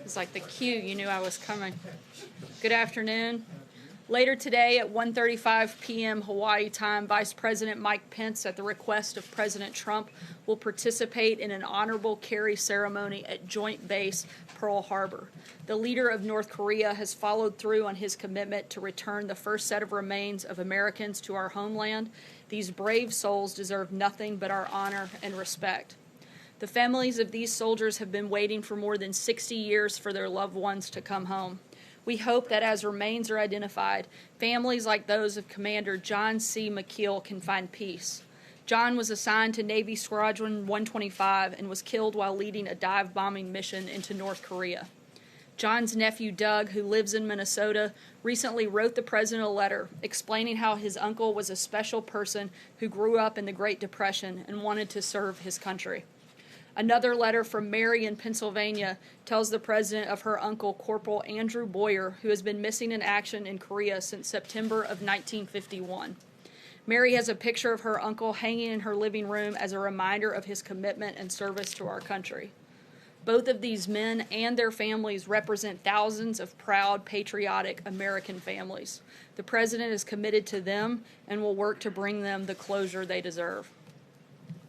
It's like the cue, you knew I was coming. Good afternoon. Later today at 1:35 p.m. Hawaii time, Vice President Mike Pence, at the request of President Trump, will participate in an honorable carry ceremony at Joint Base Pearl Harbor. The leader of North Korea has followed through on his commitment to return the first set of remains of Americans to our homeland. These brave souls deserve nothing but our honor and respect. The families of these soldiers have been waiting for more than 60 years for their loved ones to come home. We hope that as remains are identified, families like those of Commander John C. McKeel can find peace. John was assigned to Navy Squadron 125 and was killed while leading a dive bombing mission into North Korea. John's nephew Doug, who lives in Minnesota, recently wrote the president a letter explaining how his uncle was a special person who grew up in the Great Depression and wanted to serve his country. Another letter from Mary in Pennsylvania tells the president of her uncle, Corporal Andrew Boyer, who has been missing in action in Korea since September of 1951. Mary has a picture of her uncle hanging in her living room as a reminder of his commitment and service to our country. Both of these men and their families represent thousands of proud, patriotic American families. The president is committed to them and will work to bring them the closure they deserve.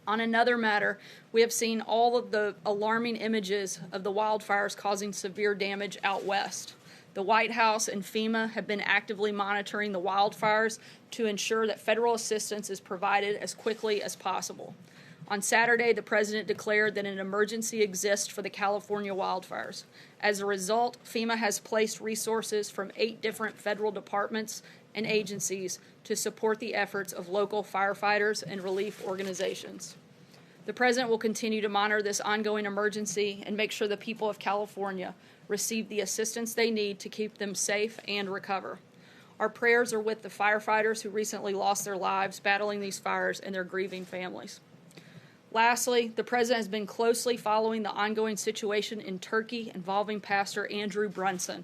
On another matter, we have seen all of the alarming images of the wildfires causing severe damage out west. The White House and FEMA have been actively monitoring the wildfires to ensure that federal assistance is provided as quickly as possible. On Saturday, the president declared that an emergency exists for the California wildfires. As a result, FEMA has placed resources from 8 different federal departments and agencies to support the efforts of local firefighters and relief organizations. The president will continue to monitor this ongoing emergency and make sure the people of California receive the assistance they need to keep them safe and recover. Our prayers are with the firefighters who recently lost their lives battling these fires and their grieving families. Lastly, the president has been closely following the ongoing situation in Turkey involving Pastor Andrew Brunson.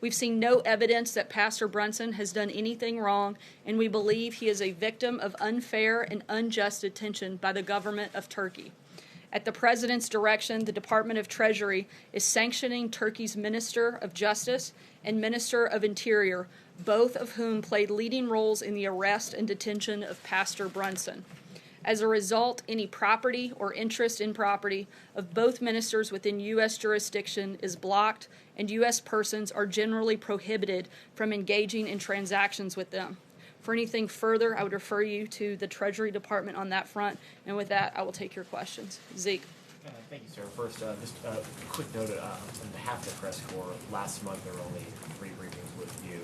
We've seen no evidence that Pastor Brunson has done anything wrong, and we believe he is a victim of unfair and unjust detention by the government of Turkey. At the president's direction, the Department of Treasury is sanctioning Turkey's Minister of Justice and Minister of Interior, both of whom played leading roles in the arrest and detention of Pastor Brunson. As a result, any property or interest in property of both ministers within U.S. jurisdiction is blocked, and U.S. persons are generally prohibited from engaging in transactions with them. For anything further, I would refer you to the Treasury Department on that front, and with that, I will take your questions. Zeke. Thank you, sir. First, just a quick note on behalf of the press corps. Last month, there were only 3 briefings with you,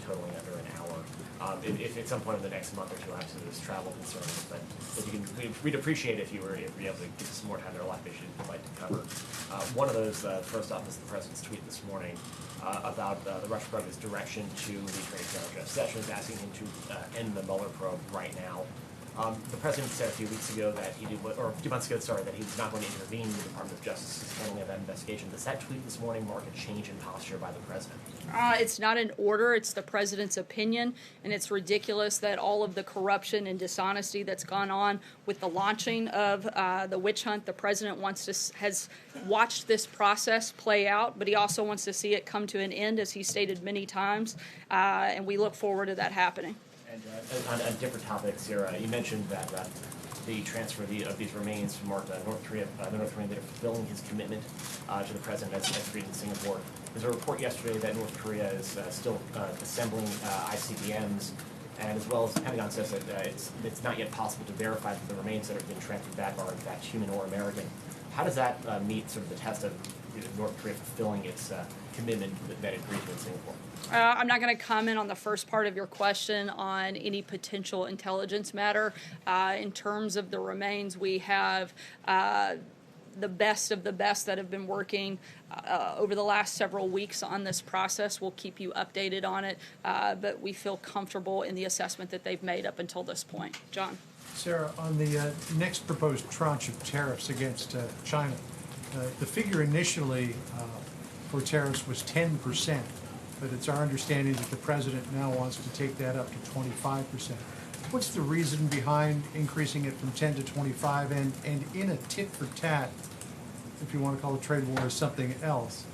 totaling under an hour. If at some point in the next month or two, obviously there's travel concerns, but we'd appreciate if you were able to give us some more time. There are a lot of issues we'd like to cover. One of those, first off, is the president's tweet this morning about the Russia program's direction to the Attorney General Jeff Sessions, asking him to end the Mueller probe right now. The president said a few weeks ago that he did, or a few months ago, sorry, that he was not going to intervene in the Department of Justice's handling of that investigation. Does that tweet this morning mark a change in posture by the president? It's not an order. It's the president's opinion, and it's ridiculous that all of the corruption and dishonesty that's gone on with the launching of the witch hunt, the president has watched this process play out, but he also wants to see it come to an end, as he stated many times, and we look forward to that happening. And on different topics here, you mentioned that the transfer of these remains from North Korea, the North Korean, that are fulfilling his commitment to the president as treated in Singapore. There's a report yesterday that North Korea is still assembling ICBMs, and as well as the Pentagon says that it's not yet possible to verify that the remains that have been transferred back are in fact human or American. How does that meet sort of the test of North Korea fulfilling its commitment that it agreed to in Singapore? I'm not going to comment on the first part of your question on any potential intelligence matter. In terms of the remains, we have the best of the best that have been working over the last several weeks on this process. We'll keep you updated on it, but we feel comfortable in the assessment that they've made up until this point. John. Sarah, on the next proposed tranche of tariffs against China, the figure initially for tariffs was 10%, but it's our understanding that the president now wants to take that up to 25%. What's the reason behind increasing it from 10 to 25? And in a tit for tat, if you want to call it trade war or something else,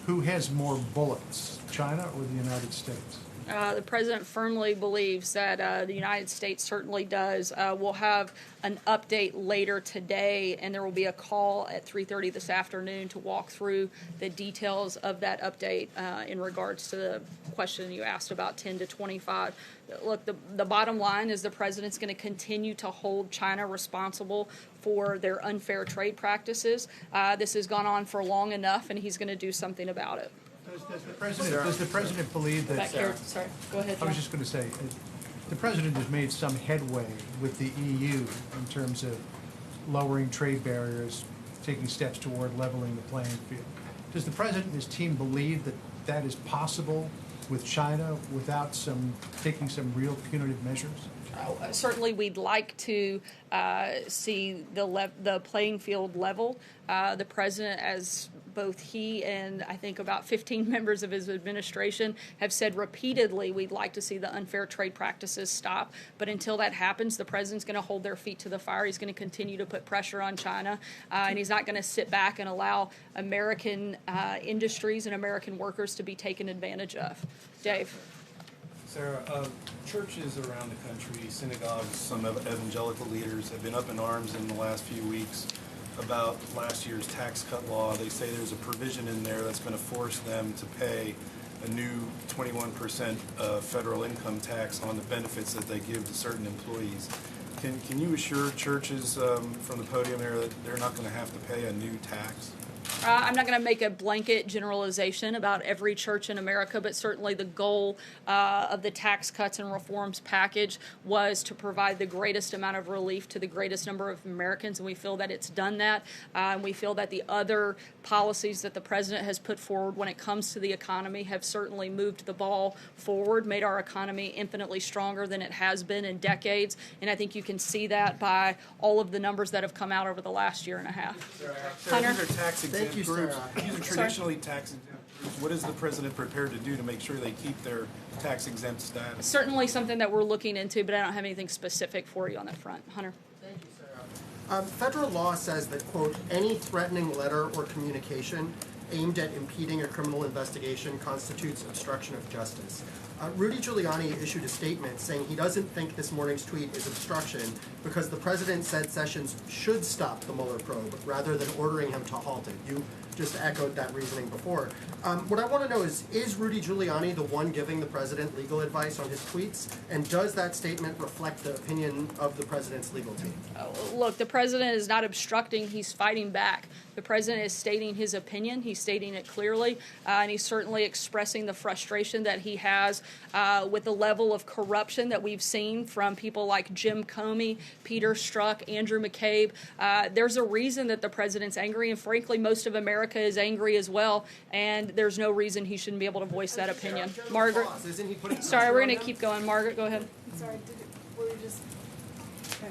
who has more bullets, China or the United States? The president firmly believes that the United States certainly does. We'll have an update later today, and there will be a call at 3:30 this afternoon to walk through the details of that update in regards to the question you asked about 10 to 25. Look, the bottom line is the president's going to continue to hold China responsible for their unfair trade practices. This has gone on for long enough, and he's going to do something about it. Does the president believe that? Back here, sorry, go ahead, I was John. just going to say, the president has made some headway with the EU in terms of lowering trade barriers, taking steps toward leveling the playing field. Does the president and his team believe that that is possible with China without taking some real punitive measures? Certainly, we'd like to see the playing field level. The president, as both he and I think about 15 members of his administration have said repeatedly, we'd like to see the unfair trade practices stop. But until that happens, the president's going to hold their feet to the fire. He's going to continue to put pressure on China, and he's not going to sit back and allow American industries and American workers to be taken advantage of. Dave. Sarah, churches around the country, synagogues, some evangelical leaders have been up in arms in the last few weeks about last year's tax cut law. They say there's a provision in there that's going to force them to pay a new 21% federal income tax on the benefits that they give to certain employees. Can you assure churches from the podium there that they're not going to have to pay a new tax? I'm not going to make a blanket generalization about every church in America, but certainly the goal of the tax cuts and reforms package was to provide the greatest amount of relief to the greatest number of Americans, and we feel that it's done that. And we feel that the other policies that the president has put forward when it comes to the economy have certainly moved the ball forward, made our economy infinitely stronger than it has been in decades, and I think you can see that by all of the numbers that have come out over the last year and a half. Sarah, these are tax exempt Thank you, groups. Sarah. These are traditionally tax exempt groups. What is the president prepared to do to make sure they keep their tax exempt status? Certainly something that we're looking into, but I don't have anything specific for you on that front. Hunter. Thank you, Sarah. Federal law says that, quote, any threatening letter or communication aimed at impeding a criminal investigation constitutes obstruction of justice. Rudy Giuliani issued a statement saying he doesn't think this morning's tweet is obstruction because the president said Sessions should stop the Mueller probe rather than ordering him to halt it. You just echoed that reasoning before. What I want to know is Rudy Giuliani the one giving the president legal advice on his tweets? And does that statement reflect the opinion of the president's legal team? Look, the president is not obstructing, he's fighting back. The president is stating his opinion, he's stating it clearly, and he's certainly expressing the frustration that he has with the level of corruption that we've seen from people like Jim Comey, Peter Strzok, Andrew McCabe. There's a reason that the president's angry, and frankly, most of America is angry as well, and there's no reason he shouldn't be able to voice that opinion. Margaret? Sorry, we're going to keep going. Margaret, go ahead. Sorry, were we just... Okay.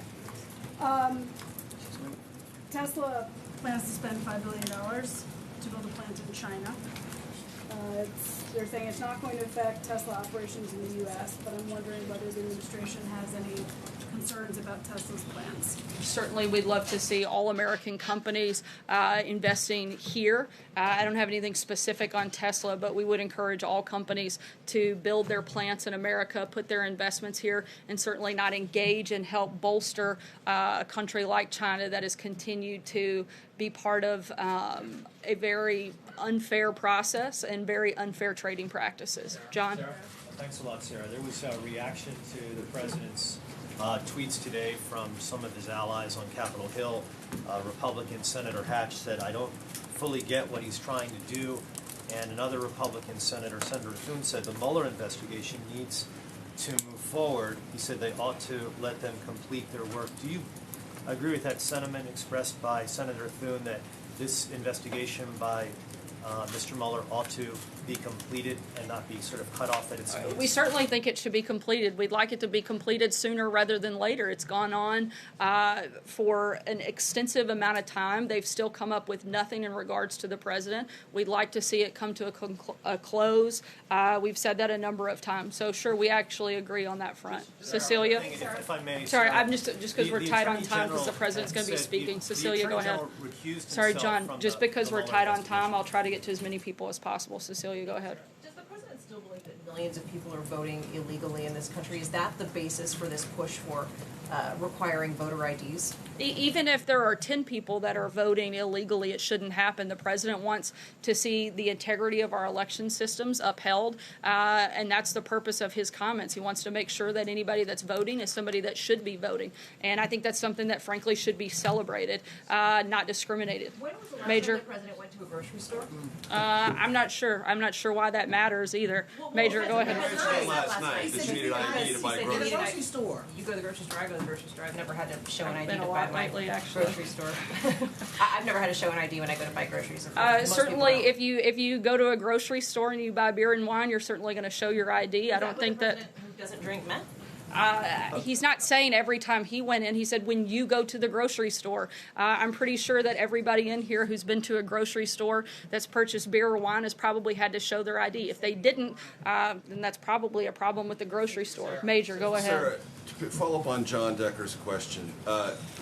Tesla plans to spend $5 billion to build a plant in China. They're saying it's not going to affect Tesla operations in the U.S., but I'm wondering whether the administration has any concerns about Tesla's plans. Certainly, we'd love to see all American companies investing here. I don't have anything specific on Tesla, but we would encourage all companies to build their plants in America, put their investments here, and certainly not engage and help bolster a country like China that has continued to be part of a very unfair process and very unfair trading practices. John? Sarah? Thanks a lot, Sarah. There was a reaction to the president's tweets today from some of his allies on Capitol Hill. Republican Senator Hatch said, I don't fully get what he's trying to do. And another Republican senator, Senator Thune, said the Mueller investigation needs to move forward. He said they ought to let them complete their work. Do you agree with that sentiment expressed by Senator Thune that this investigation by Mr. Mueller ought to be completed and not be sort of cut off at its knees? We certainly think it should be completed. We'd like it to be completed sooner rather than later. It's gone on for an extensive amount of time. They've still come up with nothing in regards to the president. We'd like to see it come to a close. We've said that a number of times. So sure, we actually agree on that front. Cecilia? If I may. Sorry, sir, I'm just because we're the tight on Attorney time because the General president's going to be said speaking. the Cecilia, go Attorney ahead. General recused Sorry, himself John, from just the because we're Mueller tight on investigation. time, I'll try to get to as many people as possible. Cecilia, go ahead. Does the president still believe that millions of people are voting illegally in this country? Is that the basis for this push for requiring voter IDs? Even if there are 10 people that are voting illegally, it shouldn't happen. The president wants to see the integrity of our election systems upheld, and that's the purpose of his comments. He wants to make sure that anybody that's voting is somebody that should be voting, and I think that's something that, frankly, should be celebrated, not discriminated. When was the last Major? time the president went to a grocery store? I'm not sure. I'm not sure why that matters either. Major, go ahead. Last night that you needed ID to buy groceries. Grocery store. You go to the grocery store, I go to the grocery store. I've never had to show an I've ID been to a buy lot my lately, actually. grocery store. I've never had to show an ID when I go to buy groceries. Most Certainly, people don't. if you go to a grocery store and you buy beer and wine, you're certainly going to show your ID. I don't think that. Is that what the president who doesn't drink meant? He's not saying every time he went in. He said when you go to the grocery store. I'm pretty sure that everybody in here who's been to a grocery store that's purchased beer or wine has probably had to show their ID. If they didn't, then that's probably a problem with the grocery store. Major, go ahead. Sarah, to follow up on John Decker's question,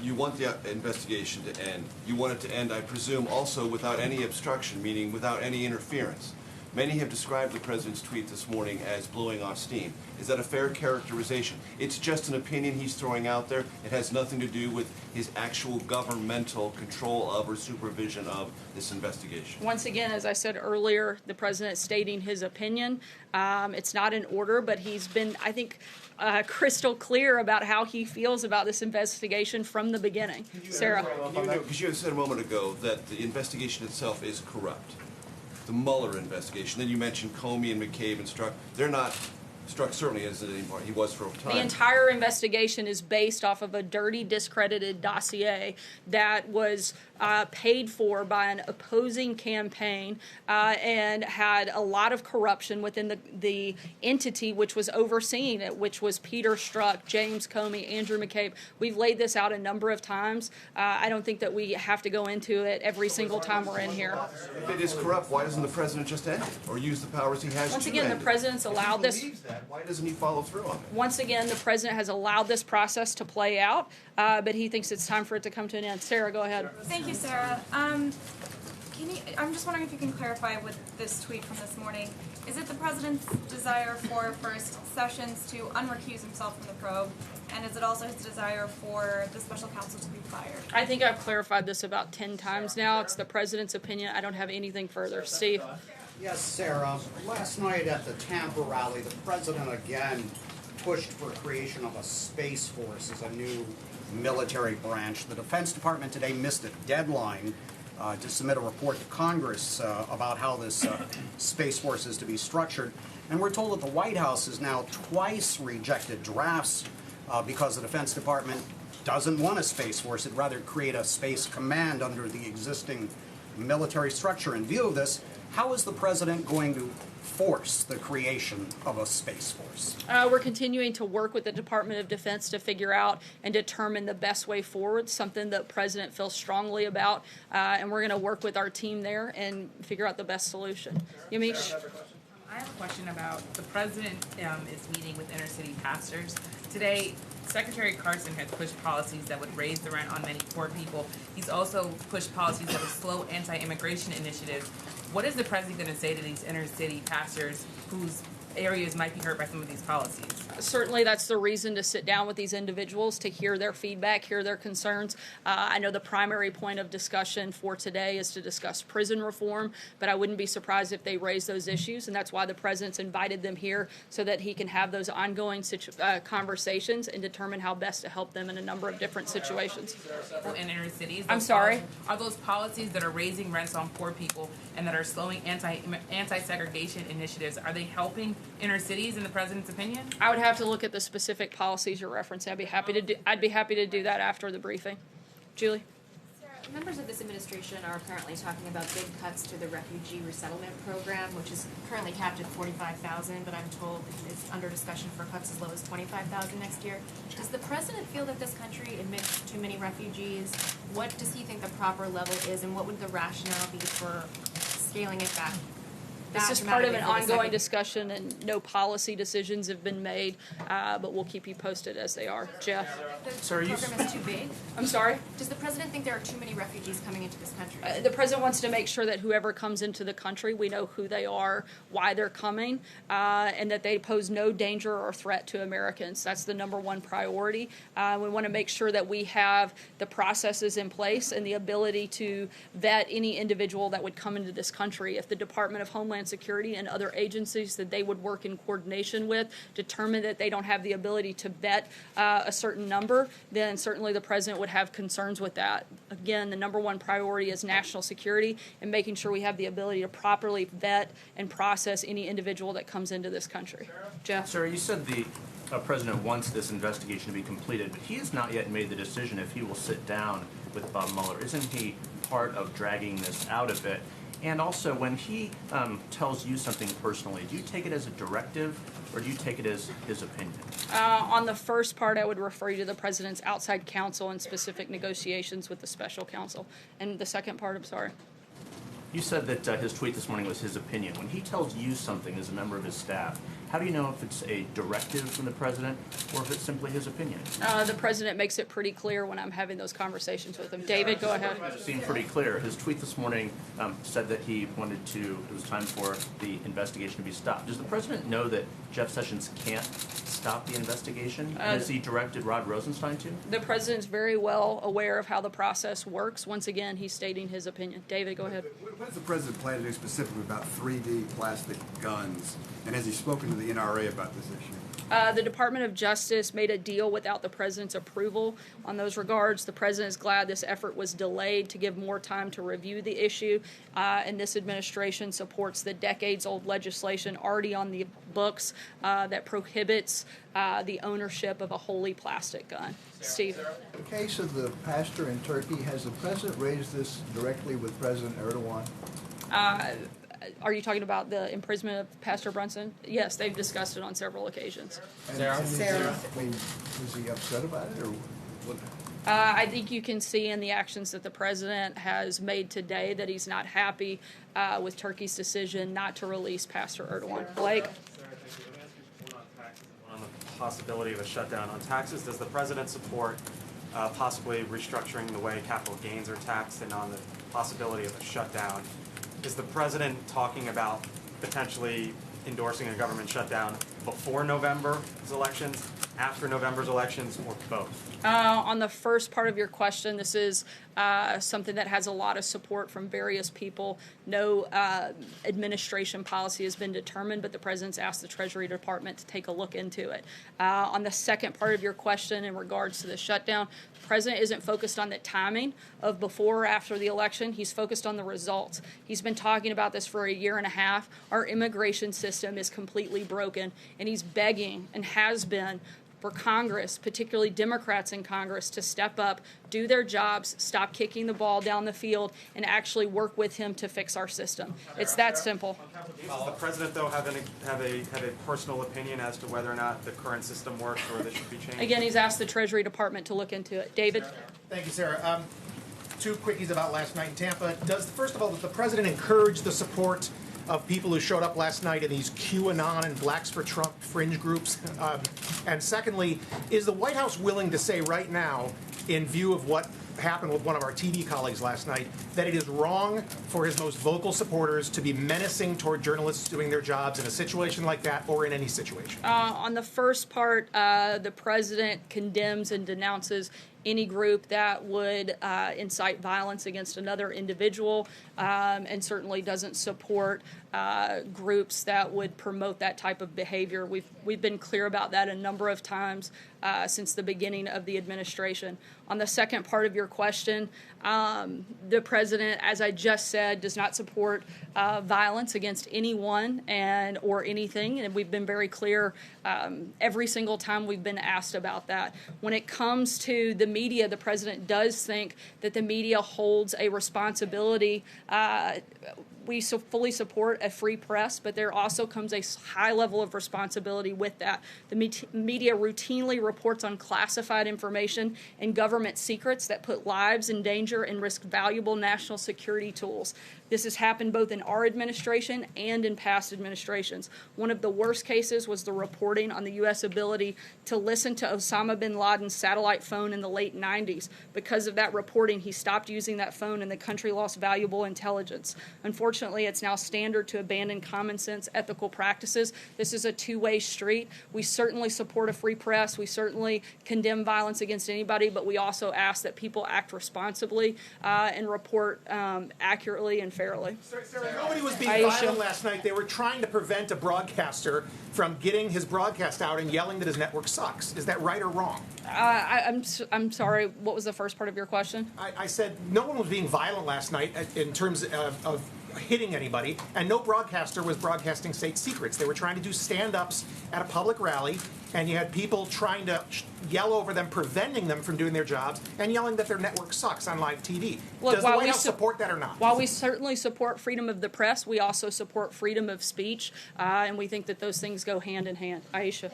you want the investigation to end. You want it to end, I presume, also without any obstruction, meaning without any interference. Many have described the president's tweet this morning as blowing off steam. Is that a fair characterization? It's just an opinion he's throwing out there. It has nothing to do with his actual governmental control of or supervision of this investigation. Once again, as I said earlier, the president stating his opinion. It's not in order, but he's been, I think, crystal clear about how he feels about this investigation from the beginning. Sarah? Because you said a moment ago that the investigation itself is corrupt. The Mueller investigation. Then you mentioned Comey and McCabe and Strzok. They're not. Strzok certainly isn't anymore. He was for a time. The entire investigation is based off of a dirty, discredited dossier that was paid for by an opposing campaign and had a lot of corruption within the entity which was overseeing it, which was Peter Strzok, James Comey, Andrew McCabe. We've laid this out a number of times. I don't think that we have to go into it every single time we're in here. If it is corrupt, why doesn't the president just end it or use the powers he has Once to again, end the it? president's allowed If this. he believes that, why doesn't he follow through on it? Once again, the president has allowed this process to play out, but he thinks it's time for it to come to an end. Sarah, go ahead. Thank you, Sarah. I'm just wondering if you can clarify with this tweet from this morning. Is it the president's desire for, first, Sessions to unrecuse himself from the probe, and is it also his desire for the special counsel to be fired? I think I've clarified this about 10 times now. It's the president's opinion. I don't have anything further. Steve? Yes, Sarah. Last night at the Tampa rally, the president again pushed for creation of a space force as a new military branch. The Defense Department today missed a deadline to submit a report to Congress about how this space force is to be structured. And we're told that the White House has now twice rejected drafts because the Defense Department doesn't want a space force. It'd rather create a space command under the existing military structure. In view of this, how is the president going to force the creation of a space force? We're continuing to work with the Department of Defense to figure out and determine the best way forward, something that the president feels strongly about, and we're going to work with our team there and figure out the best solution. Yamish? I have a question about the president is meeting with inner-city pastors. Today, Secretary Carson has pushed policies that would raise the rent on many poor people. He's also pushed policies that would slow anti-immigration initiatives. What is the president going to say to these inner-city pastors whose areas might be hurt by some of these policies? Certainly that's the reason to sit down with these individuals, to hear their feedback, hear their concerns. I know the primary point of discussion for today is to discuss prison reform, but I wouldn't be surprised if they raise those issues, and that's why the president's invited them here so that he can have those ongoing conversations and determine how best to help them in a number of different situations. In inner cities? I'm sorry? Are those policies that are raising rents on poor people and that are slowing anti-segregation initiatives, are they helping inner cities in the president's opinion? I would have to look at the specific policies you're referencing. I'd be happy to do that after the briefing. Julie? Sarah, Members of this administration are apparently talking about big cuts to the refugee resettlement program, which is currently capped at 45,000, but I'm told it's under discussion for cuts as low as 25,000 next year. Does the president feel that this country admits too many refugees? What does he think the proper level is, and what would the rationale be for scaling it back? This is part of an ongoing discussion, and no policy decisions have been made, but we'll keep you posted as they are. Jeff? The program is too big? I'm sorry? Does the president think there are too many refugees coming into this country? The president wants to make sure that whoever comes into the country, we know who they are, why they're coming, and that they pose no danger or threat to Americans. That's the number one priority. We want to make sure that we have the processes in place and the ability to vet any individual that would come into this country. If the Department of Homeland Security and other agencies that they would work in coordination with determine that they don't have the ability to vet a certain number, then certainly the president would have concerns with that. Again, the number one priority is national security and making sure we have the ability to properly vet and process any individual that comes into this country. Jeff? Sarah, you said the president wants this investigation to be completed, but he has not yet made the decision if he will sit down with Bob Mueller. Isn't he part of dragging this out a bit? And also, when he tells you something personally, do you take it as a directive or do you take it as his opinion? On the first part, I would refer you to the president's outside counsel and specific negotiations with the special counsel. And the second part, I'm sorry. You said that his tweet this morning was his opinion. When he tells you something as a member of his staff, how do you know if it's a directive from the president or if it's simply his opinion? The president makes it pretty clear when I'm having those conversations with him. David, go ahead. It seemed pretty clear. His tweet this morning said that he wanted to, it was time for the investigation to be stopped. Does the president know that Jeff Sessions can't stop the investigation? Has he directed Rod Rosenstein to? The president's very well aware of how the process works. Once again, he's stating his opinion. David, go ahead. What does the president plan to do specifically about 3D plastic guns? And has he spoken to the NRA about this issue? The Department of Justice made a deal without the president's approval on those regards. The president is glad this effort was delayed to give more time to review the issue, and this administration supports the decades-old legislation already on the books that prohibits the ownership of a wholly plastic gun. Steve? In the case of the pastor in Turkey, has the president raised this directly with President Erdogan? Are you talking about the imprisonment of Pastor Brunson? Yes, they've discussed it on several occasions. Sarah? I mean, is he upset about it, or what? I think you can see in the actions that the president has made today that he's not happy with Turkey's decision not to release Pastor Erdogan. Blake? On the possibility of a shutdown on taxes, does the president support possibly restructuring the way capital gains are taxed, and on the possibility of a shutdown? Is the president talking about potentially endorsing a government shutdown before November's elections, after November's elections, or both? On the first part of your question, this is something that has a lot of support from various people. No administration policy has been determined, but the president's asked the Treasury Department to take a look into it. On the second part of your question in regards to the shutdown, the president isn't focused on the timing of before or after the election. He's focused on the results. He's been talking about this for a year and a half. Our immigration system is completely broken, and he's begging and has been for Congress, particularly Democrats in Congress, to step up, do their jobs, stop kicking the ball down the field, and actually work with him to fix our system. It's that simple. Does the president, though, have a personal opinion as to whether or not the current system works or this should be changed? Again, he's asked the Treasury Department to look into it. David? Thank you, Sarah. Two quickies about last night in Tampa. First of all, does the president encourage the support of people who showed up last night in these QAnon and Blacks for Trump fringe groups? And secondly, is the White House willing to say right now, in view of what happened with one of our TV colleagues last night, that it is wrong for his most vocal supporters to be menacing toward journalists doing their jobs in a situation like that or in any situation? On the first part, the president condemns and denounces any group that would incite violence against another individual, and certainly doesn't support groups that would promote that type of behavior. We've been clear about that a number of times. since the beginning of the administration. On the second part of your question, the president, as I just said, does not support violence against anyone or anything, and we've been very clear every single time we've been asked about that. When it comes to the media, the president does think that the media holds a responsibility. We fully support a free press, but there also comes a high level of responsibility with that. The media routinely reports on classified information and government secrets that put lives in danger and risk valuable national security tools. This has happened both in our administration and in past administrations. One of the worst cases was the reporting on the U.S. ability to listen to Osama bin Laden's satellite phone in the late 90s. Because of that reporting, he stopped using that phone and the country lost valuable intelligence. Unfortunately, it's now standard to abandon common sense ethical practices. This is a two-way street. We certainly support a free press. We certainly condemn violence against anybody, but we also ask that people act responsibly and report accurately and fairly. Sarah, nobody was being violent last night. They were trying to prevent a broadcaster from getting his broadcast out and yelling that his network sucks. Is that right or wrong? I'm sorry. What was the first part of your question? I said no one was being violent last night in terms of hitting anybody, and no broadcaster was broadcasting state secrets. They were trying to do stand-ups at a public rally, and you had people trying to yell over them, preventing them from doing their jobs, and yelling that their network sucks on live TV. Look, does the White House support that or not? While we certainly support freedom of the press, we also support freedom of speech, and we think that those things go hand in hand. Aisha.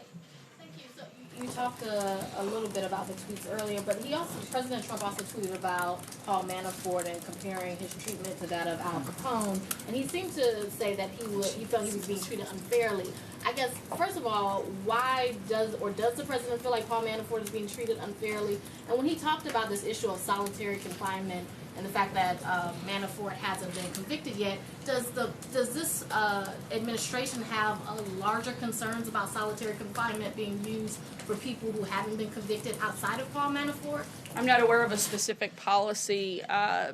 You talked a little bit about the tweets earlier, but President Trump also tweeted about Paul Manafort and comparing his treatment to that of Al Capone, and he seemed to say that he felt he was being treated unfairly. I guess, first of all, why does the president feel like Paul Manafort is being treated unfairly? And when he talked about this issue of solitary confinement and the fact that Manafort hasn't been convicted yet, does this administration have larger concerns about solitary confinement being used for people who haven't been convicted outside of Paul Manafort? I'm not aware of a specific policy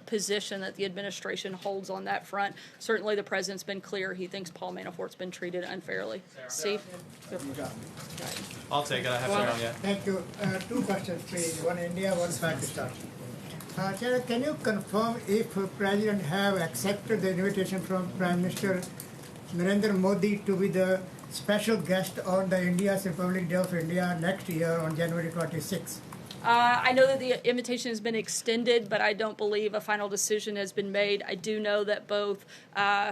position that the administration holds on that front. Certainly the president's been clear he thinks Paul Manafort's been treated unfairly. Steve? I'll take it. I have Sarah yet. Thank you. Two questions, please. One India, one Pakistan. Sarah, can you confirm if President have accepted the invitation from Prime Minister Narendra Modi to be the special guest on the India's Republic Day of India next year on January 26th? I know that the invitation has been extended, but I don't believe a final decision has been made. I do know that both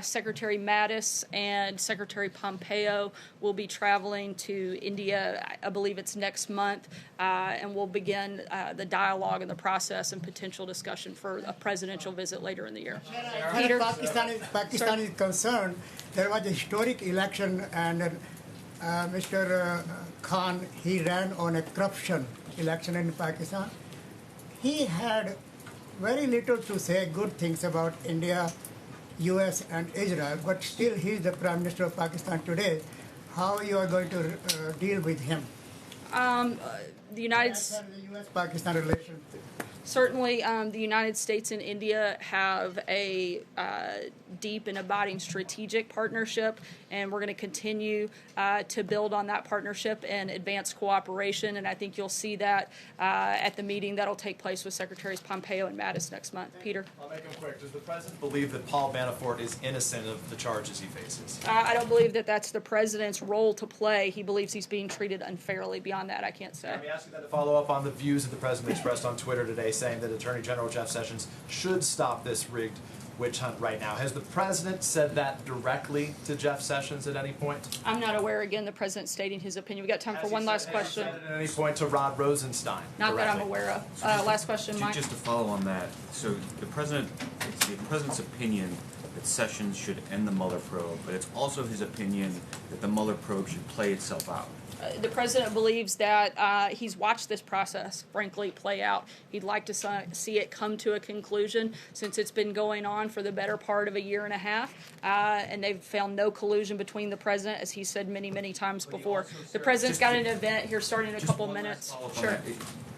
Secretary Mattis and Secretary Pompeo will be traveling to India. I believe it's next month, and we'll begin the dialogue and the process and potential discussion for a presidential visit later in the year. Peter? Pakistan is concerned. There was a historic election, and Mr. Khan, he ran on a corruption election in Pakistan. He had very little to say good things about India, US and Israel, but still he is the Prime Minister of Pakistan today. How you are going to deal with him? The United States, the US-Pakistan relations. Certainly, the United States and India have a deep and abiding strategic partnership, and we're going to continue to build on that partnership and advance cooperation. And I think you'll see that at the meeting that'll take place with Secretaries Pompeo and Mattis next month. Peter? I'll make them quick. Does the president believe that Paul Manafort is innocent of the charges he faces? I don't believe that that's the president's role to play. He believes he's being treated unfairly. Beyond that, I can't say. Let me ask you then to follow up on the views that the president expressed on Twitter today, saying that Attorney General Jeff Sessions should stop this rigged witch hunt right now. Has the president said that directly to Jeff Sessions at any point? I'm not aware. Again, the president stating his opinion. We got time for one last question. Has he said it at any point to Rod Rosenstein? Not that I'm aware of. Last question, Mike. Just to follow on that, so it's the president's opinion that Sessions should end the Mueller probe, but it's also his opinion that the Mueller probe should play itself out. The president believes that he's watched this process, frankly, play out. He'd like to see it come to a conclusion since it's been going on for the better part of a year and a half, and they've found no collusion between the president, as he said many, many times before. The president's got an event here starting in a couple minutes. Sure.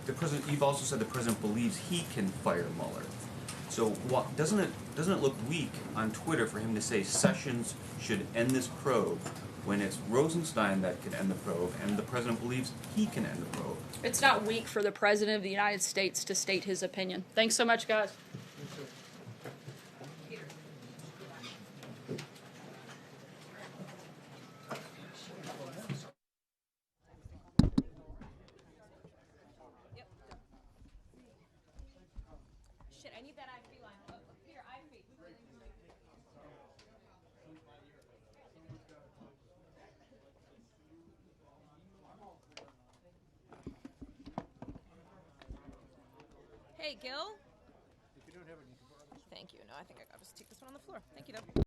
The president, you've also said the president believes he can fire Mueller. So doesn't it look weak on Twitter for him to say Sessions should end this probe when it's Rosenstein that can end the probe, and the president believes he can end the probe. It's not weak for the President of the United States to state his opinion. Thanks so much, guys. Shit, I need that IV line. Oh, here, IV. Hey, Gil. Thank you. No, I think I'll just take this one on the floor. Thank you, though.